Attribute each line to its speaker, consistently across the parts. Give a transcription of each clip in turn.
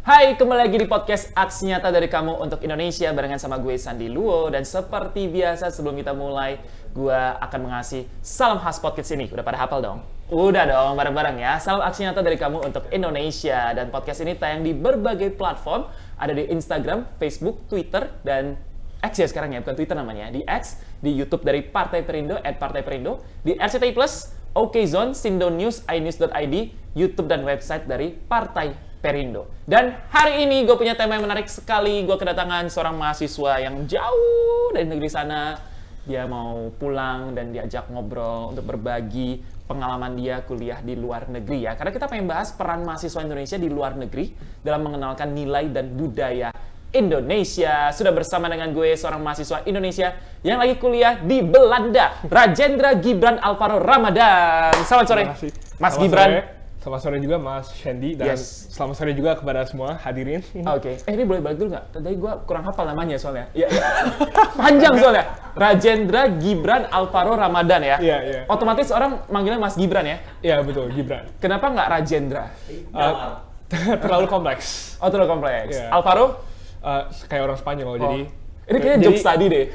Speaker 1: Hai, kembali lagi di podcast Aksi Nyata dari Kamu untuk Indonesia barengan sama gue Sandi Luo. Dan seperti biasa sebelum kita mulai, gue akan mengasih salam khas podcast ini. Udah pada hafal dong? Udah dong, bareng-bareng ya. Salam Aksi Nyata dari Kamu untuk Indonesia. Dan podcast ini tayang di berbagai platform. Ada di Instagram, Facebook, Twitter, dan X ya sekarang ya, bukan Twitter namanya. Di X, di YouTube dari Partai Perindo, @partai-perindo, di RCTI Plus, OKZone, Sindo News, iNews.id, YouTube dan website dari Partai Perindo. Dan hari ini gue punya tema yang menarik sekali. Gue kedatangan seorang mahasiswa yang jauh dari negeri sana. Dia mau pulang dan diajak ngobrol untuk berbagi pengalaman dia kuliah di luar negeri ya. Karena kita pengen bahas peran mahasiswa Indonesia di luar negeri dalam mengenalkan nilai dan budaya Indonesia. Sudah bersama dengan gue seorang mahasiswa Indonesia yang lagi kuliah di Belanda, Rajendra Gibran Alvaro Ramadan. Selamat sore, Mas Gibran.
Speaker 2: Selamat sore juga Mas Shandy dan selamat sore juga kepada semua hadirin.
Speaker 1: Oke. Ini boleh balik dulu nggak? Tadi gue kurang hafal namanya soalnya. Ya. Panjang soalnya. Rajendra Gibran Alvaro Ramadan ya.
Speaker 2: Iya.
Speaker 1: Otomatis orang manggilnya Mas Gibran ya?
Speaker 2: Iya betul, Gibran.
Speaker 1: Kenapa nggak Rajendra?
Speaker 2: Terlalu kompleks.
Speaker 1: Oh, terlalu kompleks.
Speaker 2: Yeah.
Speaker 1: Alvaro?
Speaker 2: Kayak orang Spanyol jadi.
Speaker 1: Ini kayaknya jokes tadi deh.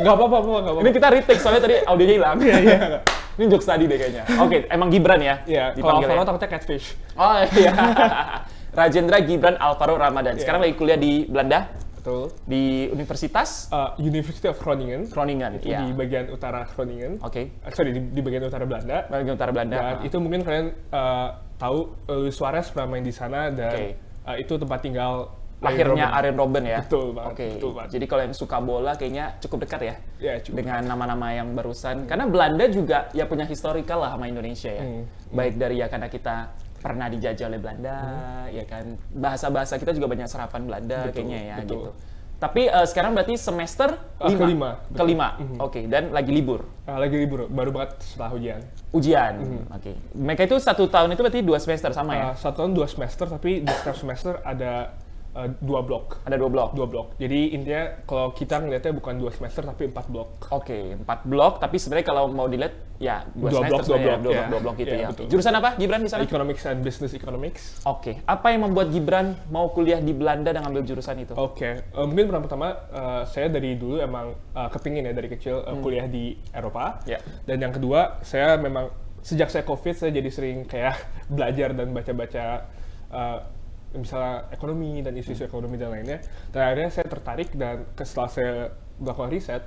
Speaker 2: Nggak apa-apa.
Speaker 1: Ini kita retake soalnya tadi audionya hilang.
Speaker 2: Iya.
Speaker 1: Ini jokes tadi deh kayaknya. Oke, emang Gibran ya?
Speaker 2: Iya, kalau Alvaro takutnya catfish.
Speaker 1: Oh iya. Rajendra Gibran Alvaro Ramadan. Sekarang lagi kuliah di Belanda.
Speaker 2: Betul.
Speaker 1: Di Universitas?
Speaker 2: University of Groningen.
Speaker 1: Groningen,
Speaker 2: itu di bagian utara Groningen.
Speaker 1: Oke.
Speaker 2: Sorry, di bagian utara Belanda.
Speaker 1: Bagian utara Belanda.
Speaker 2: Dan itu mungkin kalian tahu Luis Suarez pernah main di sana dan itu tempat tinggal
Speaker 1: lahirnya Arjen Robben ya?
Speaker 2: Betul banget.
Speaker 1: Oke.
Speaker 2: Betul banget.
Speaker 1: Jadi kalau yang suka bola kayaknya cukup dekat ya?
Speaker 2: Ya, cukup.
Speaker 1: Dengan nama-nama yang barusan. Karena Belanda juga ya punya historical lah sama Indonesia ya. Baik dari ya karena kita pernah dijajah oleh Belanda, ya kan. Bahasa-bahasa kita juga banyak serapan Belanda kayaknya ya gitu. Tapi sekarang berarti semester kelima. Oke. Dan lagi libur?
Speaker 2: Lagi libur, baru banget setelah
Speaker 1: Ujian. Oke. Mereka itu 1 tahun itu berarti 2 semester sama ya?
Speaker 2: 1 tahun 2 semester, tapi di setiap semester ada 2 blok.
Speaker 1: Ada 2 blok?
Speaker 2: 2 blok. Jadi intinya kalau kita ngeliatnya bukan 2 semester tapi 4 blok.
Speaker 1: Oke, 4 blok. Tapi sebenarnya kalau mau dilihat ya 2 semester. 2 blok gitu ya.
Speaker 2: Betul.
Speaker 1: Jurusan apa Gibran di sana?
Speaker 2: Economics and Business Economics.
Speaker 1: Oke. Apa yang membuat Gibran mau kuliah di Belanda dan ngambil jurusan itu?
Speaker 2: Oke. Mungkin pertama saya dari dulu emang kepingin ya dari kecil kuliah di Eropa. Dan yang kedua, saya memang sejak saya COVID saya jadi sering kayak belajar dan baca-baca misalnya ekonomi dan isu-isu ekonomi dan lainnya. Dan akhirnya saya tertarik dan setelah saya melakukan riset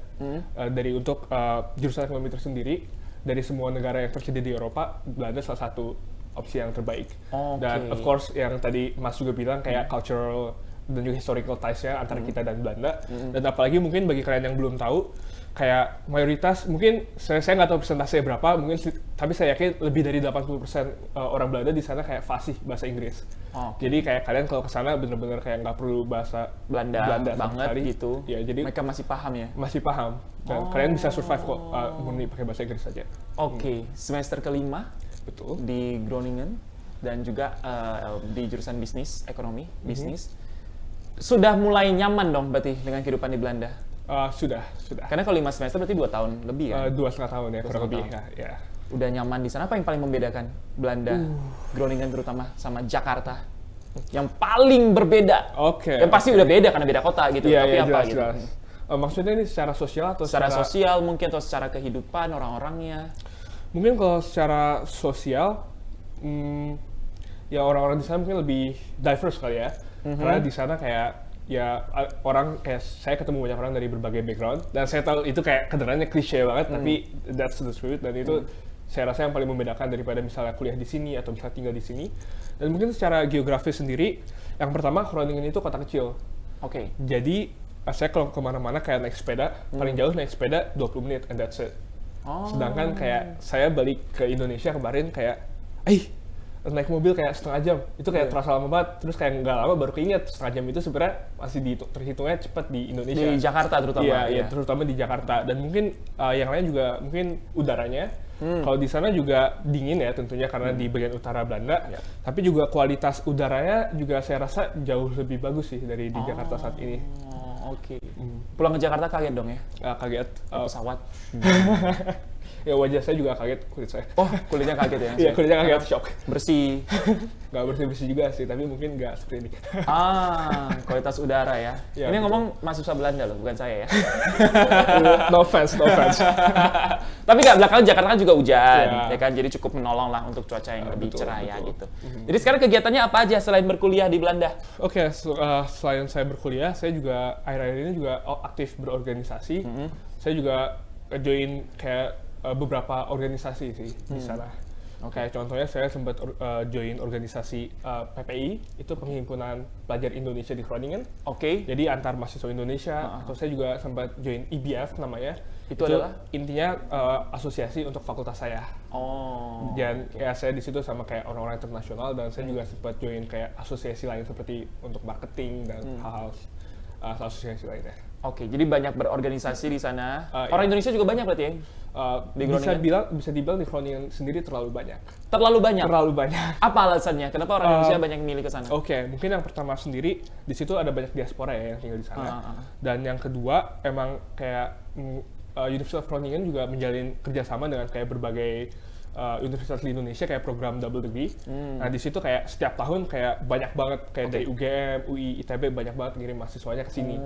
Speaker 2: dari untuk jurusan ekonomi tersendiri dari semua negara yang tersedia di Eropa, Belanda salah satu opsi yang terbaik. Dan of course yang tadi Mas juga bilang kayak cultural dan juga historical ties-nya antara kita dan Belanda. Dan apalagi mungkin bagi kalian yang belum tahu, kayak mayoritas, mungkin saya nggak tahu persentasenya berapa, mungkin tapi saya yakin lebih dari 80% orang Belanda di sana kayak fasih bahasa Inggris. Jadi kayak kalian kalau ke sana bener-bener kayak nggak perlu bahasa
Speaker 1: Belanda banget
Speaker 2: sekali.
Speaker 1: gitu.
Speaker 2: Ya, jadi
Speaker 1: mereka masih paham ya?
Speaker 2: Masih paham. Dan kalian bisa survive kok murni pakai bahasa Inggris saja.
Speaker 1: Oke, semester kelima.
Speaker 2: Betul.
Speaker 1: Di Groningen dan juga di jurusan bisnis, ekonomi, bisnis. Sudah mulai nyaman dong berarti dengan kehidupan di Belanda?
Speaker 2: Sudah.
Speaker 1: Karena kalau 5 semester berarti 2 tahun lebih kan?
Speaker 2: 2,5 tahun ya, kurang lebih. Ya.
Speaker 1: Udah nyaman di sana, apa yang paling membedakan Belanda, Groningen terutama, sama Jakarta? Yang paling berbeda? Yang pasti udah beda karena beda kota gitu, tapi apa gitu?
Speaker 2: Maksudnya ini secara sosial atau
Speaker 1: secara sosial mungkin, atau secara kehidupan orang-orangnya?
Speaker 2: Mungkin kalau secara sosial, ya orang-orang di sana mungkin lebih diverse kali ya. Karena di sana kayak ya orang kayak saya ketemu banyak orang dari berbagai background dan saya tahu itu kayak kedengarannya klise banget tapi that's the truth dan itu saya rasa yang paling membedakan daripada misalnya kuliah di sini atau misalnya tinggal di sini. Dan mungkin secara geografis sendiri, yang pertama Groningen itu kota kecil. Jadi saya kalau kemana-mana kayak naik sepeda, paling jauh naik sepeda 20 menit and that's it. Sedangkan kayak saya balik ke Indonesia kemarin kayak naik mobil kayak setengah jam, itu kayak terasa lama banget, terus kayak nggak lama baru keinget setengah jam itu sebenarnya masih terhitungnya cepat di Indonesia.
Speaker 1: Di Jakarta terutama.
Speaker 2: Iya, terutama di Jakarta. Dan mungkin yang lain juga mungkin udaranya. Kalau di sana juga dingin ya tentunya karena di bagian utara Belanda, tapi juga kualitas udaranya juga saya rasa jauh lebih bagus sih dari di Jakarta saat ini.
Speaker 1: Pulang ke Jakarta kaget dong ya?
Speaker 2: Kaget.
Speaker 1: Pesawat.
Speaker 2: Ya wajah saya juga kaget, kulit saya.
Speaker 1: Oh, kulitnya kaget ya?
Speaker 2: Iya, kulitnya kaget, shock.
Speaker 1: Bersih.
Speaker 2: Nggak bersih-bersih juga sih, tapi mungkin nggak seperti ini.
Speaker 1: Kualitas udara ya.
Speaker 2: Ya,
Speaker 1: ini
Speaker 2: betul.
Speaker 1: ngomong mahasiswa Belanda loh, bukan saya ya.
Speaker 2: No offense, no offense.
Speaker 1: Tapi nggak, belakangan Jakarta kan juga hujan,
Speaker 2: Ya.
Speaker 1: ya kan? Jadi cukup menolong lah untuk cuaca yang lebih
Speaker 2: betul,
Speaker 1: cerah ya
Speaker 2: betul.
Speaker 1: gitu. Jadi sekarang kegiatannya apa aja selain berkuliah di Belanda?
Speaker 2: Oke, selain saya berkuliah, saya juga akhir-akhir ini juga aktif berorganisasi. Saya juga join kayak beberapa organisasi sih di sana. Kayak contohnya saya sempat join organisasi PPI, itu Perhimpunan Pelajar Indonesia di Groningen.
Speaker 1: Oke.
Speaker 2: Jadi antar mahasiswa Indonesia. Atau saya juga sempat join IBF namanya.
Speaker 1: Itu adalah?
Speaker 2: Intinya asosiasi untuk fakultas saya.
Speaker 1: Oh.
Speaker 2: Dan ya saya di situ sama kayak orang-orang internasional, dan saya juga sempat join kayak asosiasi lain seperti untuk marketing dan hal-hal asosiasi lainnya.
Speaker 1: Oke, jadi banyak berorganisasi di sana.
Speaker 2: Iya.
Speaker 1: Orang Indonesia juga banyak berarti ya? Di Groningen?
Speaker 2: Bisa dibilang di Groningen sendiri terlalu banyak.
Speaker 1: Terlalu banyak?
Speaker 2: Terlalu banyak.
Speaker 1: Apa alasannya? Kenapa orang Indonesia banyak yang milih ke sana?
Speaker 2: Oke, mungkin yang pertama sendiri di situ ada banyak diaspora ya yang tinggal di sana. Dan yang kedua emang kayak University of Groningen juga menjalin kerjasama dengan kayak berbagai universitas di Indonesia kayak program double degree. Nah di situ kayak setiap tahun kayak banyak banget kayak dari UGM, UI, ITB banyak banget ngirim mahasiswanya ke sini.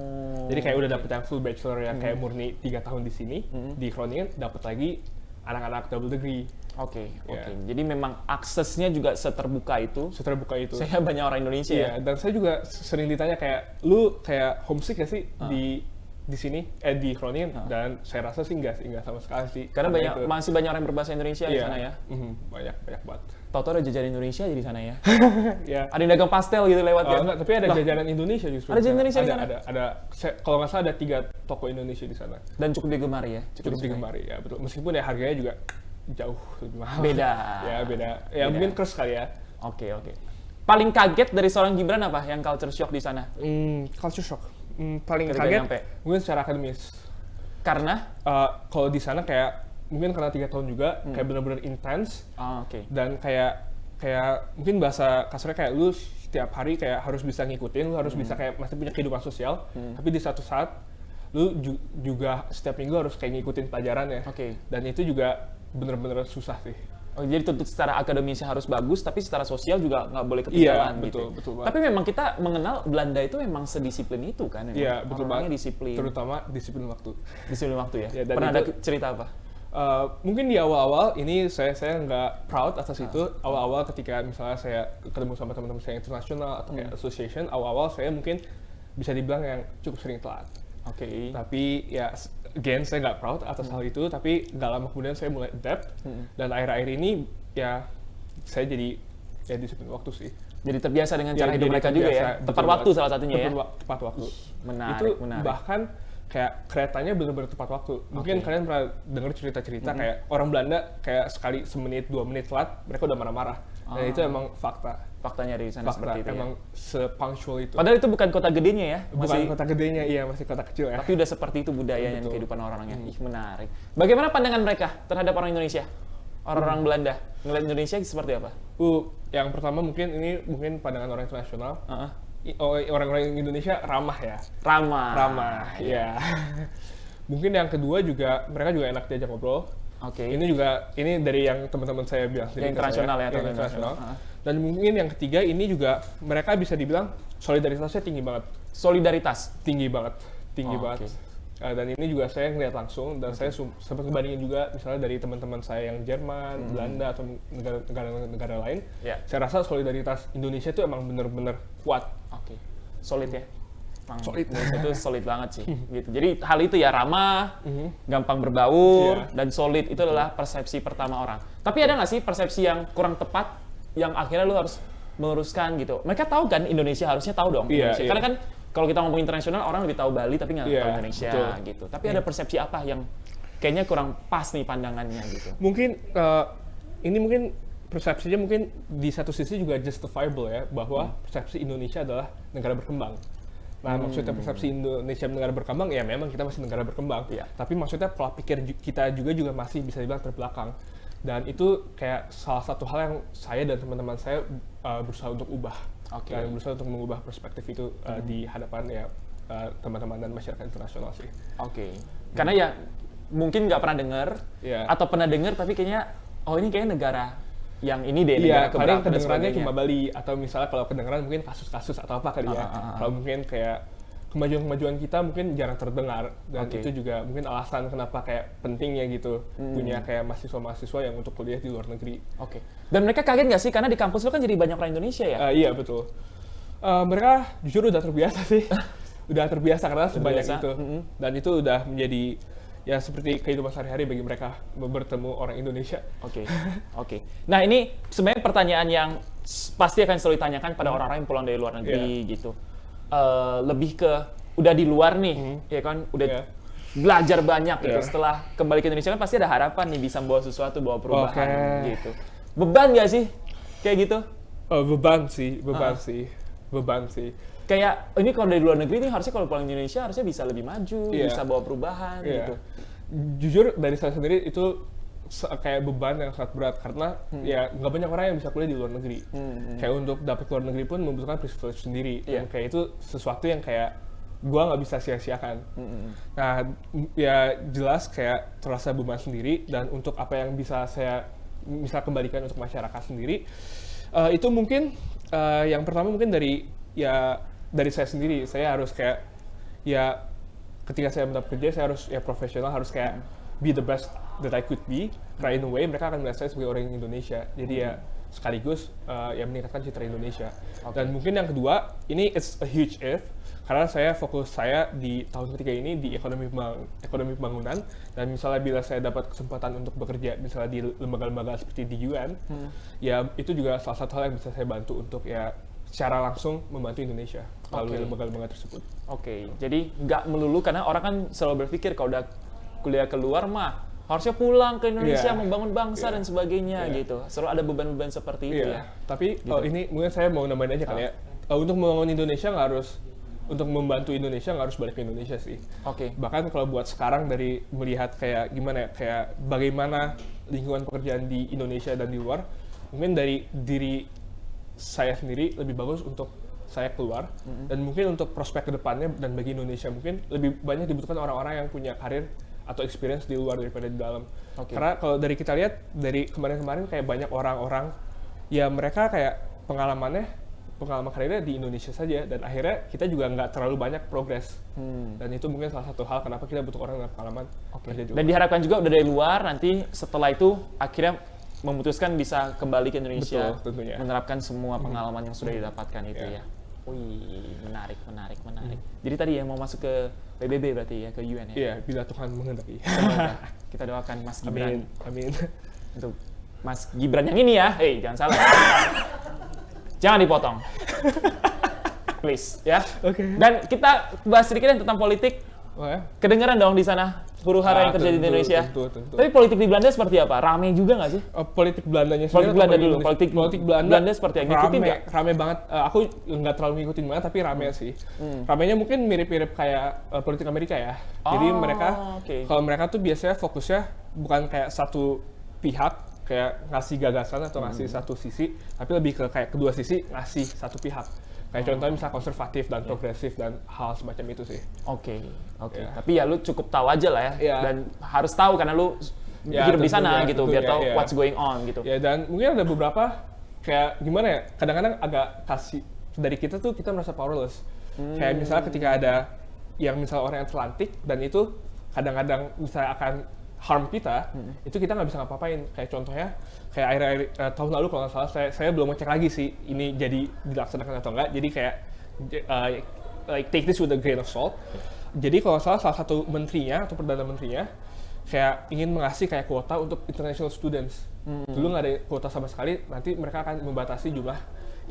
Speaker 2: Jadi kayak udah dapet yang full bachelor yang kayak murni 3 tahun di sini di Groningen, dapat lagi anak-anak double degree.
Speaker 1: Oke. Jadi memang aksesnya juga seterbuka itu.
Speaker 2: Seterbuka itu.
Speaker 1: Saya banyak orang Indonesia ya.
Speaker 2: Dan saya juga sering ditanya kayak, lu kayak homesick gak sih di sini, di Groningen? Dan saya rasa sih enggak sama sekali sih.
Speaker 1: Karena masih banyak orang yang berbahasa Indonesia di sana ya.
Speaker 2: Banyak banget.
Speaker 1: Tahu-tahu ada jajanan Indonesia di sana ya.
Speaker 2: Ya.
Speaker 1: Ada yang dagang pastel gitu lewat ya.
Speaker 2: Enggak, tapi ada jajanan Indonesia justru.
Speaker 1: Ada jajanan Indonesia di sana?
Speaker 2: Ada. Kalau nggak salah ada 3 toko Indonesia di sana.
Speaker 1: Dan cukup digemari ya.
Speaker 2: Cukup digemari ya, betul. Meskipun ya harganya juga jauh lebih mahal.
Speaker 1: Beda.
Speaker 2: Ya beda. Ya mungkin kers kali ya.
Speaker 1: Oke. Paling kaget dari seorang Gibran apa yang culture shock di sana?
Speaker 2: Culture shock. Paling
Speaker 1: Ketika
Speaker 2: kaget
Speaker 1: nyampe.
Speaker 2: mungkin secara akademis.
Speaker 1: Karena?
Speaker 2: Kalau di sana kayak mungkin karena 3 tahun juga kayak benar-benar intens.
Speaker 1: Oke.
Speaker 2: Dan kayak mungkin bahasa kasarnya kayak lu setiap hari kayak harus bisa ngikutin, lu harus bisa kayak masih punya kehidupan sosial. Tapi di satu saat lu juga setiap minggu harus kayak ngikutin pelajarannya.
Speaker 1: Oke.
Speaker 2: Dan itu juga benar-benar susah sih.
Speaker 1: Oh, jadi tuntut secara akademisnya harus bagus, tapi secara sosial juga nggak boleh ketinggalan gitu.
Speaker 2: Betul banget.
Speaker 1: Tapi memang kita mengenal Belanda itu memang sedisiplin itu kan?
Speaker 2: Iya, betul banget.
Speaker 1: Disiplin.
Speaker 2: Terutama disiplin waktu.
Speaker 1: Disiplin waktu ya?
Speaker 2: Ya, dan
Speaker 1: pernah
Speaker 2: itu,
Speaker 1: ada cerita apa?
Speaker 2: Mungkin di awal-awal ini saya nggak proud atas itu. Awal-awal ketika misalnya saya ketemu sama teman-teman saya internasional atau kayak association, awal-awal saya mungkin bisa dibilang yang cukup sering telat.
Speaker 1: Oke.
Speaker 2: Tapi ya, again saya nggak proud atas hal itu, tapi nggak lama kemudian saya mulai adapt, dan akhir-akhir ini ya saya jadi ya disiplin waktu sih.
Speaker 1: Jadi terbiasa dengan cara hidup mereka juga ya? Tepat waktu salah satunya ya?
Speaker 2: Tepat waktu.
Speaker 1: Menarik.
Speaker 2: Bahkan kayak keretanya benar-benar tepat waktu. Mungkin kalian pernah dengar cerita-cerita kayak orang Belanda kayak sekali semenit 2 menit telat mereka udah marah-marah. Dan itu emang fakta.
Speaker 1: Faktanya di sana seperti itu
Speaker 2: emang
Speaker 1: ya?
Speaker 2: sepunctual itu.
Speaker 1: Padahal itu bukan kota gedenya ya?
Speaker 2: Bukan kota gedenya, iya masih kota kecil ya.
Speaker 1: Tapi udah seperti itu budayanya dan kehidupan orang-orangnya. Menarik. Bagaimana pandangan mereka terhadap orang Indonesia? Orang-orang Belanda ngeliat Indonesia seperti apa?
Speaker 2: Yang pertama mungkin pandangan orang internasional. Orang-orang Indonesia ramah ya. Ramah, ya. Mungkin yang kedua juga mereka juga enak diajak ngobrol.
Speaker 1: Oke.
Speaker 2: Ini dari yang teman-teman saya bilang.
Speaker 1: Yang internasional ya,
Speaker 2: yang internasional. Dan mungkin yang ketiga ini juga mereka bisa dibilang solidaritasnya tinggi banget.
Speaker 1: Solidaritas?
Speaker 2: Tinggi banget. Dan ini juga saya ngeliat langsung, dan saya sempat ngebandingin juga misalnya dari teman-teman saya yang Jerman, Belanda, atau negara lain. Saya rasa solidaritas Indonesia itu emang bener-bener kuat.
Speaker 1: Oke. Solid ya?
Speaker 2: Solid.
Speaker 1: Itu solid banget sih. Gitu. Jadi hal itu ya ramah, gampang berbaur, dan solid itu adalah persepsi pertama orang. Tapi ada nggak sih persepsi yang kurang tepat, yang akhirnya lu harus meluruskan gitu? Mereka tahu kan Indonesia, harusnya tahu dong Indonesia. Karena kan kalau kita ngomong internasional, orang lebih tahu Bali tapi nggak tahu Indonesia gitu. Tapi ada persepsi apa yang kayaknya kurang pas nih pandangannya gitu?
Speaker 2: Mungkin ini mungkin persepsinya mungkin di satu sisi juga justifiable ya, bahwa persepsi Indonesia adalah negara berkembang. Nah, maksudnya persepsi Indonesia negara berkembang, ya memang kita masih negara berkembang. Tapi maksudnya pola pikir kita juga masih bisa dibilang terbelakang. Dan itu kayak salah satu hal yang saya dan teman-teman saya berusaha untuk ubah. Dan berusaha untuk mengubah perspektif itu di hadapan ya teman-teman dan masyarakat internasional sih.
Speaker 1: Karena ya mungkin nggak pernah dengar atau pernah dengar tapi kayaknya ini kayaknya negara yang ini deh, negara keberapa.
Speaker 2: Paling kedengerannya cuma Bali, atau misalnya kalau kedengeran mungkin kasus-kasus atau apa kali ya. Kalau mungkin kayak kemajuan kita mungkin jarang terdengar, dan itu juga mungkin alasan kenapa kayak pentingnya gitu punya kayak mahasiswa-mahasiswa yang untuk kuliah di luar negeri.
Speaker 1: Dan mereka kaget nggak sih karena di kampus lo kan jadi banyak orang Indonesia ya?
Speaker 2: Iya betul. Mereka jujur udah terbiasa sih, udah terbiasa karena sebanyak itu, dan itu udah menjadi ya seperti kehidupan sehari-hari bagi mereka bertemu orang Indonesia.
Speaker 1: Oke. Nah ini sebenarnya pertanyaan yang pasti akan selalu ditanyakan pada orang-orang yang pulang dari luar negeri gitu. Lebih ke udah di luar nih, ya kan, udah belajar banyak gitu. Setelah kembali ke Indonesia kan pasti ada harapan nih bisa bawa sesuatu, bawa perubahan gitu. Beban nggak sih kayak gitu?
Speaker 2: Beban sih.
Speaker 1: Kayak ini kalau dari luar negeri nih harusnya kalau pulang ke Indonesia harusnya bisa lebih maju, bisa bawa perubahan gitu.
Speaker 2: Jujur dari saya sendiri itu kayak beban yang sangat berat karena ya nggak banyak orang yang bisa kuliah di luar negeri. Kayak untuk dapat luar negeri pun membutuhkan privilege sendiri. Dan kayak itu sesuatu yang kayak gua nggak bisa sia-siakan. Nah ya jelas kayak terasa beban sendiri, dan untuk apa yang bisa saya kembalikan untuk masyarakat sendiri, itu mungkin yang pertama mungkin dari saya sendiri. Saya harus kayak ya ketika saya mendapat kerja saya harus profesional, harus kayak be the best that I could be. Karena in a way mereka akan melihat saya sebagai orang Indonesia. Jadi ya sekaligus meningkatkan citra Indonesia. Dan mungkin yang kedua, ini it's a huge if, karena fokus saya di tahun ketiga ini di ekonomi pembangunan, dan misalnya bila saya dapat kesempatan untuk bekerja misalnya di lembaga-lembaga seperti di UN, ya itu juga salah satu hal yang bisa saya bantu untuk ya secara langsung membantu Indonesia melalui lembaga-lembaga tersebut.
Speaker 1: Jadi nggak melulu, karena orang kan selalu berpikir kalau udah kuliah keluar mah harusnya pulang ke Indonesia membangun bangsa dan sebagainya gitu. Selalu ada beban-beban seperti itu ya.
Speaker 2: Tapi ini mungkin saya mau nambahin aja kali ya. Untuk membangun Indonesia untuk membantu Indonesia nggak harus balik ke Indonesia sih. Bahkan kalau buat sekarang dari melihat kayak gimana ya, kayak bagaimana lingkungan pekerjaan di Indonesia dan di luar, mungkin dari diri saya sendiri lebih bagus untuk saya keluar, dan mungkin untuk prospek kedepannya dan bagi Indonesia mungkin lebih banyak dibutuhkan orang-orang yang punya karir atau experience di luar daripada di dalam. Karena kalau dari kita lihat dari kemarin-kemarin kayak banyak orang-orang ya mereka kayak pengalaman karirnya di Indonesia saja, dan akhirnya kita juga nggak terlalu banyak progres. Dan itu mungkin salah satu hal kenapa kita butuh orang dengan pengalaman.
Speaker 1: Dan diharapkan juga udah dari luar nanti setelah itu akhirnya memutuskan bisa kembali ke Indonesia.
Speaker 2: Betul, tentunya.
Speaker 1: Menerapkan semua pengalaman yang sudah didapatkan itu ya. Wih, menarik. Jadi tadi ya mau masuk ke PBB berarti ya, ke UN ya?
Speaker 2: Iya, bila Tuhan menghendaki.
Speaker 1: Kita doakan Mas Gibran.
Speaker 2: Amin.
Speaker 1: Untuk Mas Gibran yang ini ya, jangan salah. Jangan dipotong. Please, ya. Dan kita bahas sedikit tentang politik. Kedengeran dong di sana huru-hara yang terjadi di Indonesia.
Speaker 2: Tentu.
Speaker 1: Tapi politik di Belanda seperti apa? Rame juga nggak sih?
Speaker 2: Politik Belandanya sendiri.
Speaker 1: Politik Belanda dulu. Politik Belanda seperti yang ngikutin nggak?
Speaker 2: Rame banget. Aku nggak terlalu ngikutin banget, tapi rame sih. Ramenya mungkin mirip-mirip kayak politik Amerika ya. Jadi mereka, kalau mereka tuh biasanya fokusnya bukan kayak satu pihak, kayak ngasih gagasan atau ngasih satu sisi, tapi lebih ke kayak kedua sisi ngasih satu pihak. Kayak contohnya misalnya konservatif dan progresif dan hal semacam itu sih.
Speaker 1: Tapi ya lu cukup tahu aja lah ya. Dan harus tahu karena lu hidup di sana gitu, biar tahu what's going on gitu.
Speaker 2: Ya, dan mungkin ada beberapa kayak gimana ya, kadang-kadang agak kasih dari kita tuh kita merasa powerless. Kayak misalnya ketika ada yang misalnya orang yang terlantik dan itu kadang-kadang misalnya akan harm kita, itu kita nggak bisa ngapa-ngapain. Kayak contohnya, kayak akhir-akhir tahun lalu kalau nggak salah, saya belum ngecek lagi sih ini jadi dilaksanakan atau enggak. Jadi kayak like take this with a grain of salt. Jadi kalau nggak salah satu menterinya atau perdana menterinya kayak ingin mengasih kayak kuota untuk international students. Dulu nggak ada kuota sama sekali, nanti mereka akan membatasi jumlah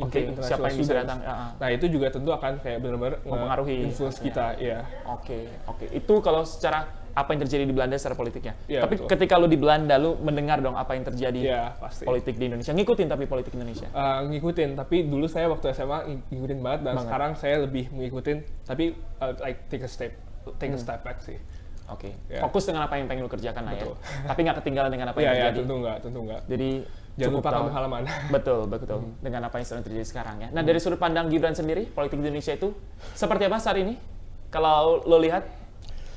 Speaker 2: international
Speaker 1: siapa yang bisa datang.
Speaker 2: Nah itu juga tentu akan kayak benar-benar
Speaker 1: mempengaruhi
Speaker 2: influence kita.
Speaker 1: Itu kalau secara apa yang terjadi di Belanda secara politiknya. Tapi
Speaker 2: betul.
Speaker 1: ketika lu di Belanda, lu mendengar dong apa yang terjadi
Speaker 2: pasti.
Speaker 1: Politik di Indonesia. Ngikutin tapi politik Indonesia?
Speaker 2: Ngikutin, tapi dulu saya waktu SMA ngikutin banget, dan sekarang saya lebih mengikutin, tapi like take a step back sih.
Speaker 1: Fokus dengan apa yang pengen lu kerjakan lah ya. Tapi nggak ketinggalan dengan apa yang terjadi.
Speaker 2: Tentu nggak.
Speaker 1: Jadi
Speaker 2: jangan lupa kamu halaman.
Speaker 1: Betul. Dengan apa yang sedang terjadi sekarang ya. Nah, dari sudut pandang Gibran sendiri, politik di Indonesia itu seperti apa saat ini? Kalau lo lihat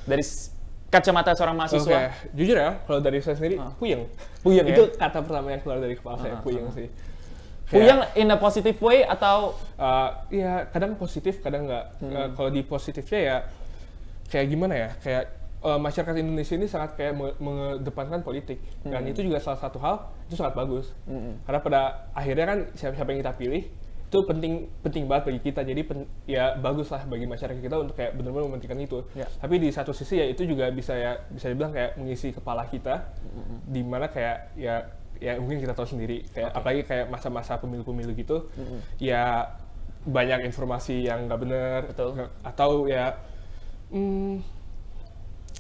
Speaker 1: dari kacamata seorang mahasiswa?
Speaker 2: Jujur ya, kalau dari saya sendiri, puyeng.
Speaker 1: Puyeng
Speaker 2: Itu
Speaker 1: ya?
Speaker 2: kata pertama yang keluar dari kepala saya, puyeng sih.
Speaker 1: Puyeng in a positive way atau?
Speaker 2: Ya kadang positif, kadang nggak. Kalau di positifnya ya, kayak gimana ya, kayak masyarakat Indonesia ini sangat kayak mengedepankan politik. Dan itu juga salah satu hal, itu sangat bagus. Karena pada akhirnya kan siapa yang kita pilih, itu penting banget bagi kita. Jadi ya bagus lah bagi masyarakat kita untuk kayak benar-benar mementingkan itu. Tapi di satu sisi ya itu juga bisa dibilang kayak mengisi kepala kita, di mana kayak ya mungkin kita tahu sendiri kayak apalagi kayak masa-masa pemilu-pemilu gitu, ya banyak informasi yang nggak benar atau ya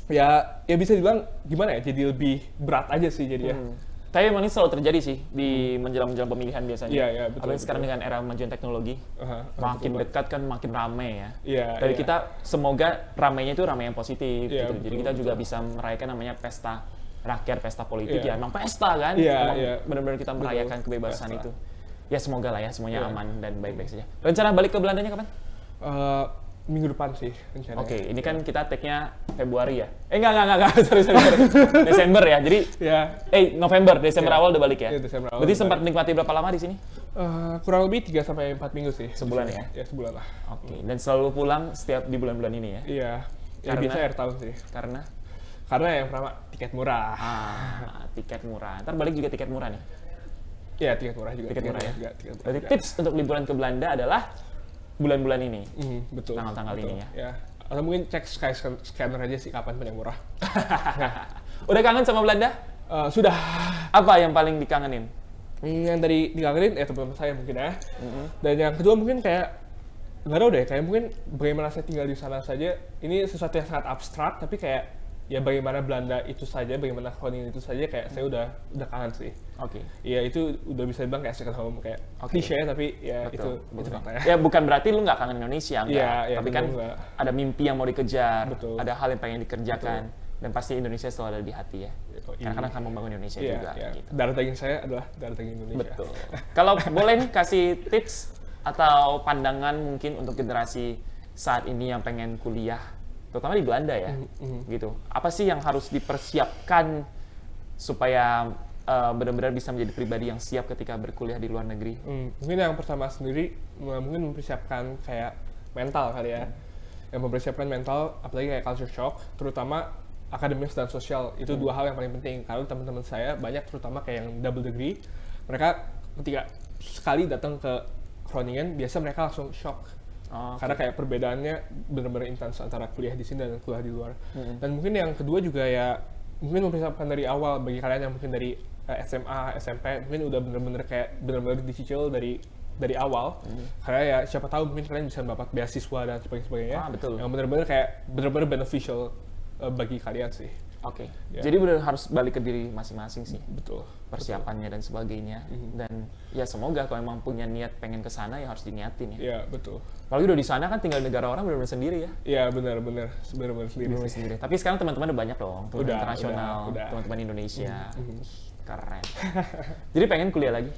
Speaker 2: ya bisa dibilang gimana ya, jadi lebih berat aja sih jadinya.
Speaker 1: Tapi emang ini selalu terjadi sih di menjelang pemilihan biasanya.
Speaker 2: Iya, betul.
Speaker 1: Apalagi sekarang dengan era kemajuan teknologi, makin dekat kan makin rame ya. Dari kita semoga ramainya itu ramai yang positif gitu. Jadi kita juga bisa merayakan namanya pesta rakyat, pesta politik ya. Emang pesta kan? Emang benar-benar kita merayakan kebebasan itu. Ya semoga lah ya semuanya aman dan baik-baik saja. Rencana balik ke Belandanya kapan?
Speaker 2: Minggu depan sih rencananya.
Speaker 1: Oke, ini kan kita take-nya Februari ya? Enggak, sorry. Desember ya, jadi November, Desember awal udah balik ya?
Speaker 2: Iya, Desember awal.
Speaker 1: Berarti sempat menikmati berapa lama di sini?
Speaker 2: Kurang lebih 3-4 minggu sih.
Speaker 1: Sebulan ya?
Speaker 2: Ya, sebulan lah.
Speaker 1: Oke, dan selalu pulang setiap di bulan-bulan ini ya?
Speaker 2: Iya, biasa akhir tahun sih. Karena yang pertama, tiket murah.
Speaker 1: Tiket murah. Ntar balik juga tiket murah nih?
Speaker 2: Iya, tiket murah juga.
Speaker 1: Tiket murah ya? Berarti tips untuk liburan ke Belanda adalah bulan-bulan ini,
Speaker 2: betul.
Speaker 1: Tanggal-tanggal ini ya.
Speaker 2: Atau mungkin cek Skyscanner aja sih kapan paling murah.
Speaker 1: Udah kangen sama Belanda?
Speaker 2: Sudah.
Speaker 1: Apa yang paling dikangenin?
Speaker 2: Yang dari dikangenin ya teman-teman saya mungkin ya. Dan yang kedua mungkin kayak nggak tahu deh, kayak mungkin bagaimana saya tinggal di sana saja. Ini sesuatu yang sangat abstrak, tapi kayak ya bagaimana Belanda itu saja, bagaimana Groningen itu saja kayak saya udah kangen sih. Iya itu udah bisa dibilang kayak second home, kayak klise tapi ya itu fakta ya.
Speaker 1: Ya bukan berarti lu nggak kangen Indonesia enggak, tapi kan
Speaker 2: enggak.
Speaker 1: Ada mimpi yang mau dikejar,
Speaker 2: Betul.
Speaker 1: ada hal yang pengen dikerjakan, dan pasti Indonesia selalu ada di hati ya. Karena kan membangun Indonesia juga. Gitu.
Speaker 2: Darah daging saya adalah darah daging Indonesia.
Speaker 1: Betul. Kalau boleh nih kasih tips atau pandangan mungkin untuk generasi saat ini yang pengen kuliah, terutama di Belanda ya, gitu. Apa sih yang harus dipersiapkan supaya benar-benar bisa menjadi pribadi yang siap ketika berkuliah di luar negeri?
Speaker 2: Mungkin yang pertama sendiri, mungkin mempersiapkan kayak mental kali ya. Yang mempersiapkan mental, apalagi kayak culture shock, terutama akademis dan sosial. Itu dua hal yang paling penting. Karena teman-teman saya banyak, terutama kayak yang double degree, mereka ketika sekali datang ke Groningen, biasa mereka langsung shock. Karena kayak perbedaannya benar-benar intens antara kuliah di sini dan kuliah di luar. Dan mungkin yang kedua juga ya mungkin mempersiapkan dari awal bagi kalian yang mungkin dari SMA, SMP, mungkin udah benar-benar dicicil dari awal. Karena ya siapa tahu mungkin kalian bisa mendapat beasiswa dan sebagainya.
Speaker 1: Betul.
Speaker 2: Yang benar-benar beneficial bagi kalian sih.
Speaker 1: Jadi benar harus balik ke diri masing-masing sih.
Speaker 2: Betul.
Speaker 1: Persiapannya dan sebagainya. Dan ya semoga kalau memang punya niat pengen ke sana ya harus diniatin ya.
Speaker 2: Iya, betul.
Speaker 1: Apalagi udah di sana kan tinggal di negara orang benar-benar sendiri ya.
Speaker 2: Iya, benar-benar sendiri.
Speaker 1: Tapi sekarang teman-teman udah banyak dong, teman internasional,
Speaker 2: udah.
Speaker 1: teman-teman Indonesia. Keren. Jadi pengen kuliah lagi?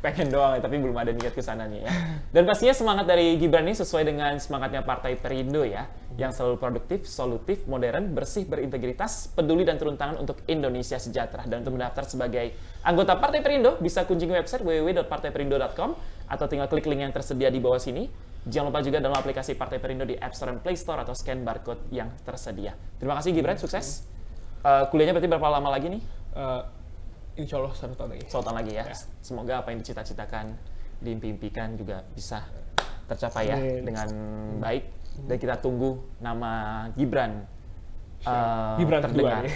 Speaker 1: Pengen doang ya, tapi belum ada niat ke sananya ya. Dan pastinya semangat dari Gibran ini sesuai dengan semangatnya Partai Perindo ya, yang selalu produktif, solutif, modern, bersih, berintegritas, peduli dan turun tangan untuk Indonesia sejahtera. Dan untuk mendaftar sebagai anggota Partai Perindo, bisa kunjungi website www.partaiperindo.com atau tinggal klik link yang tersedia di bawah sini. Jangan lupa juga download aplikasi Partai Perindo di App Store dan Play Store atau scan barcode yang tersedia. Terima kasih Gibran, sukses. Kuliahnya berarti berapa lama lagi nih?
Speaker 2: Insya Allah 1 tahun lagi.
Speaker 1: 1 tahun lagi ya. Semoga apa yang dicita-citakan, diimpi-impikan juga bisa tercapai ya dengan baik. Dan kita tunggu nama Gibran.
Speaker 2: Gibran
Speaker 1: terdengar.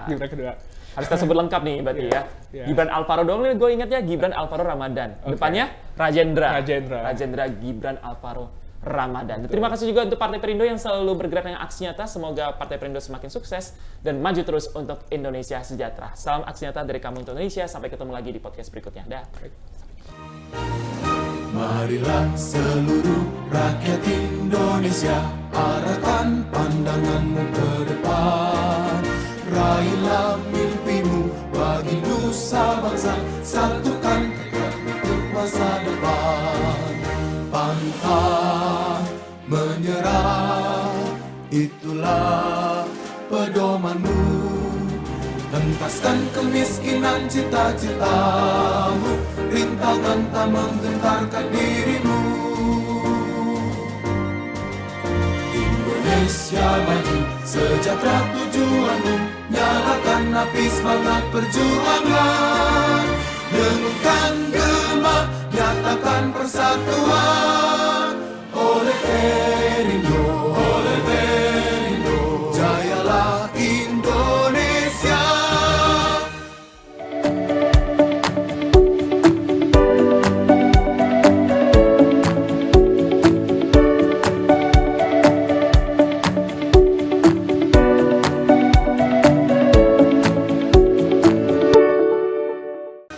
Speaker 2: Gibran kedua.
Speaker 1: Harus kita sebut lengkap nih berarti ya. Gibran Alvaro doang nih gue ingatnya, Gibran Alvaro Ramadan. Depannya Rajendra Gibran Alvaro Ramadan. Terima kasih juga untuk Partai Perindo yang selalu bergerak dengan aksi nyata. Semoga Partai Perindo semakin sukses dan maju terus untuk Indonesia sejahtera. Salam aksi nyata dari kami untuk Indonesia. Sampai ketemu lagi di podcast berikutnya. Dah.
Speaker 3: Marilah seluruh rakyat Indonesia, arahkan pandanganmu ke depan. Raihlah mimpimu bagi nusa bangsa, satukan tekad untuk masa depan. Pantang menyerah, itulah pedomanmu. Hentaskan kemiskinan cita-citamu, rintangan tak menggentarkan dirimu. Indonesia maju, sejahtera tujuanmu, nyalakan api semangat perjuangan, dengungkan